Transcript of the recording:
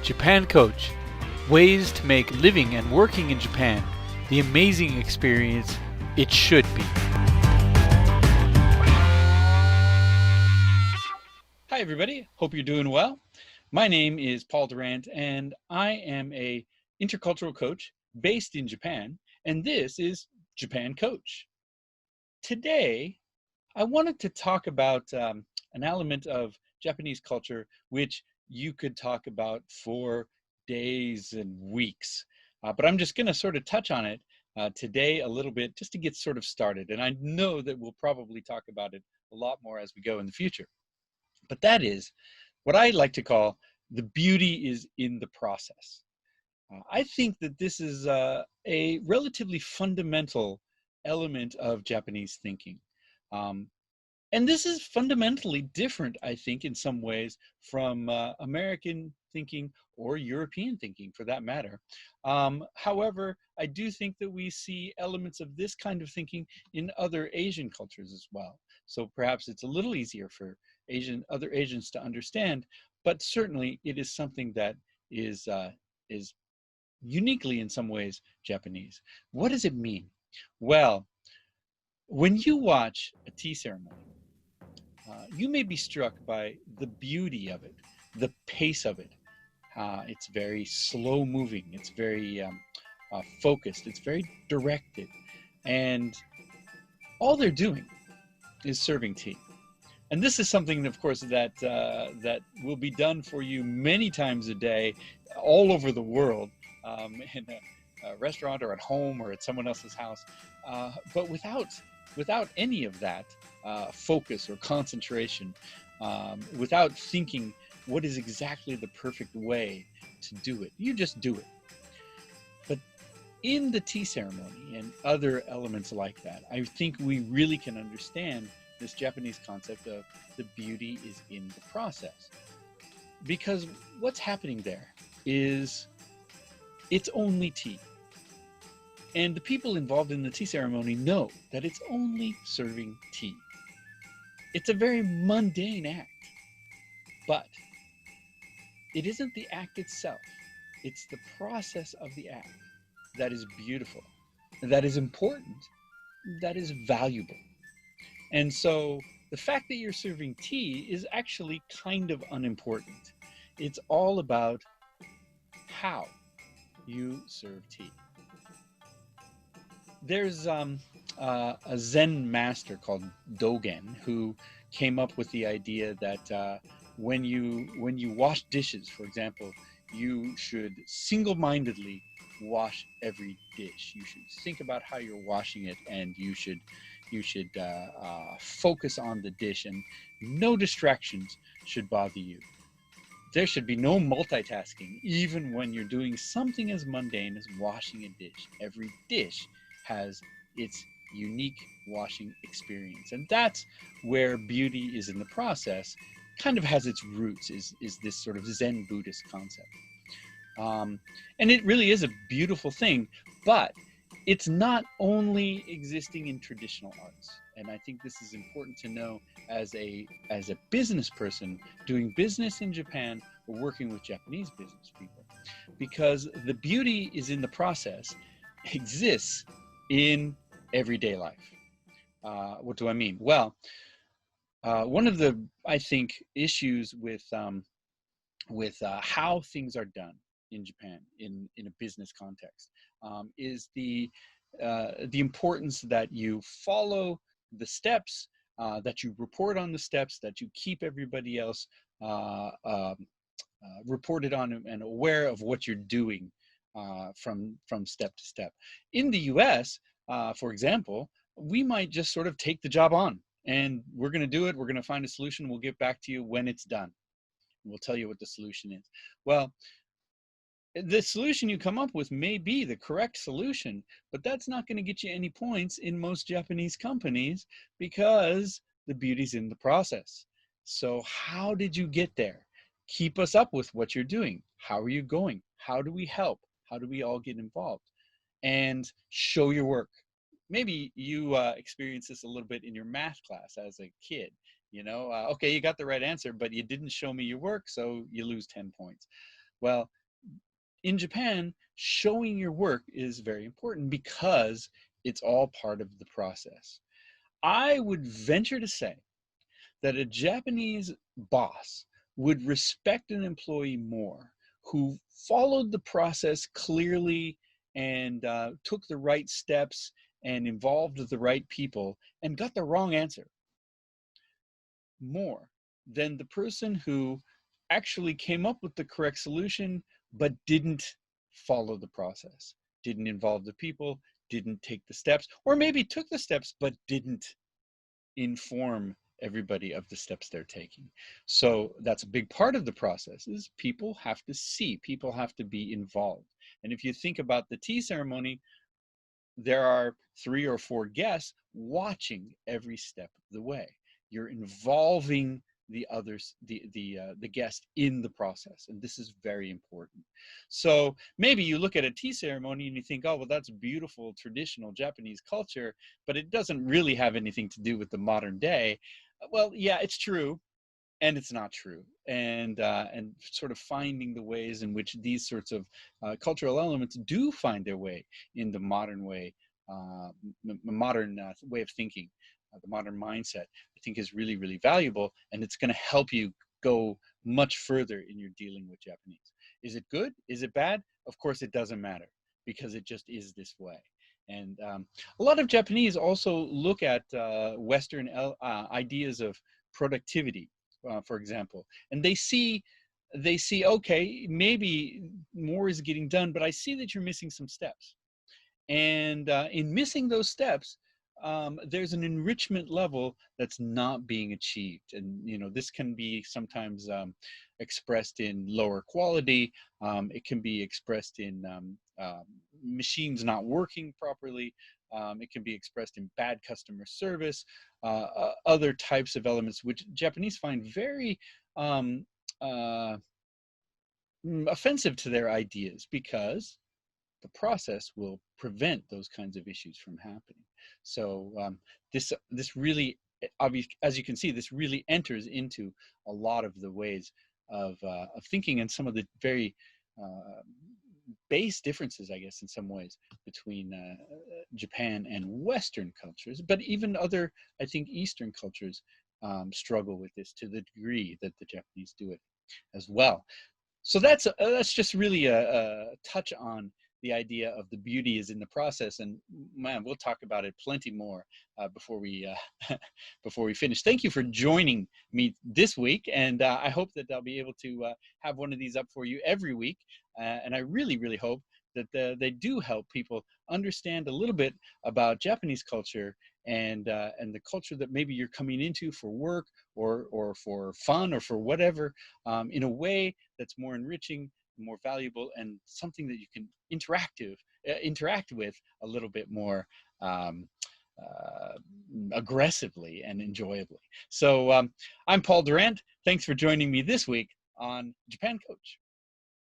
Japan Coach, ways to make living and working in Japan the amazing experience it should be. Hi everybody, hope you're doing well. My name is Paul Durant and I am a intercultural coach based in Japan, and this is Japan Coach. Today, I wanted to talk about an element of Japanese culture which you could talk about for days and weeks. But I'm just going to sort of touch on it today a little bit just to get sort of started. And I know that we'll probably talk about it a lot more as we go in the future. But that is what I like to call the beauty is in the process. I think that this is a relatively fundamental element of Japanese thinking. And this is fundamentally different, I think, in some ways from American thinking or European thinking for that matter. However, I do think that we see elements of this kind of thinking in other Asian cultures as well. So perhaps it's a little easier for other Asians to understand, but certainly it is something that is uniquely in some ways Japanese. What does it mean? Well, when you watch a tea ceremony, you may be struck by the beauty of it, the pace of it. It's very slow moving, it's very focused, it's very directed, and all they're doing is serving tea. And this is something, of course, that will be done for you many times a day, all over the world, in a restaurant or at home or at someone else's house, but without any of that focus or concentration, without thinking what is exactly the perfect way to do it. You just do it. But in the tea ceremony and other elements like that, I think we really can understand this Japanese concept of the beauty is in the process. Because what's happening there is it's only tea. And the people involved in the tea ceremony know that it's only serving tea. It's a very mundane act, but it isn't the act itself. It's the process of the act that is beautiful, that is important, that is valuable. And so the fact that you're serving tea is actually kind of unimportant. It's all about how you serve tea. There's a Zen master called Dogen who came up with the idea that when you wash dishes, for example, you should single-mindedly wash every dish. You should think about how you're washing it, and you should focus on the dish, and no distractions should bother you. There should be no multitasking, even when you're doing something as mundane as washing a dish. Every dish has its unique washing experience. And that's where beauty is in the process, kind of has its roots, is this sort of Zen Buddhist concept. And it really is a beautiful thing, but it's not only existing in traditional arts. And I think this is important to know as a business person doing business in Japan or working with Japanese business people, because the beauty is in the process exists in everyday life. What do I mean? Well, one of the, I think, issues with how things are done in Japan in a business context is the importance that you follow the steps, that you report on the steps, that you keep everybody else reported on and aware of what you're doing from step to step. In the US, for example, we might just sort of take the job on, and we're going to do it. We're going to find a solution. We'll get back to you when it's done. We'll tell you what the solution is. Well, the solution you come up with may be the correct solution, but that's not going to get you any points in most Japanese companies because the beauty's in the process. So how did you get there? Keep us up with what you're doing. How are you going? How do we help? How do we all get involved? And show your work. Maybe you experienced this a little bit in your math class as a kid. You know, okay, you got the right answer, but you didn't show me your work, so you lose 10 points. Well, in Japan, showing your work is very important because it's all part of the process. I would venture to say that a Japanese boss would respect an employee more who followed the process clearly and took the right steps and involved the right people and got the wrong answer more than the person who actually came up with the correct solution but didn't follow the process, didn't involve the people, didn't take the steps, or maybe took the steps but didn't inform everybody of the steps they're taking. So that's a big part of the process is people have to see, people have to be involved. And if you think about the tea ceremony, there are 3 or 4 guests watching every step of the way. You're involving the others, the guest in the process, and this is very important. So maybe you look at a tea ceremony and you think, oh, well, that's beautiful traditional Japanese culture, but it doesn't really have anything to do with the modern day. Well, yeah, it's true, and it's not true, and sort of finding the ways in which these sorts of cultural elements do find their way in the modern way, modern way of thinking, the modern mindset, I think is really, really valuable, and it's going to help you go much further in your dealing with Japanese. Is it good? Is it bad? Of course it doesn't matter, because it just is this way. And a lot of Japanese also look at Western ideas of productivity, for example, and they see, okay, maybe more is getting done, but I see that you're missing some steps. And in missing those steps, there's an enrichment level that's not being achieved. And, this can be sometimes expressed in lower quality. It can be expressed in machines not working properly. It can be expressed in bad customer service, other types of elements, which Japanese find very uh, offensive to their ideas, because the process will prevent those kinds of issues from happening. So this really, obvious, as you can see, this really enters into a lot of the ways of thinking, and some of the very base differences, I guess, in some ways, between Japan and Western cultures, but even other, I think, Eastern cultures struggle with this to the degree that the Japanese do it as well. So that's just really a touch on the idea of the beauty is in the process, and man, we'll talk about it plenty more before we before we finish. Thank you for joining me this week, and I hope that I'll be able to have one of these up for you every week, and I really, really hope that they do help people understand a little bit about Japanese culture and the culture that maybe you're coming into for work or for fun or for whatever, in a way that's more enriching, more valuable, and something that you can interact with a little bit more um, uh, aggressively and enjoyably. So I'm Paul Durant. Thanks for joining me this week on Japan Coach.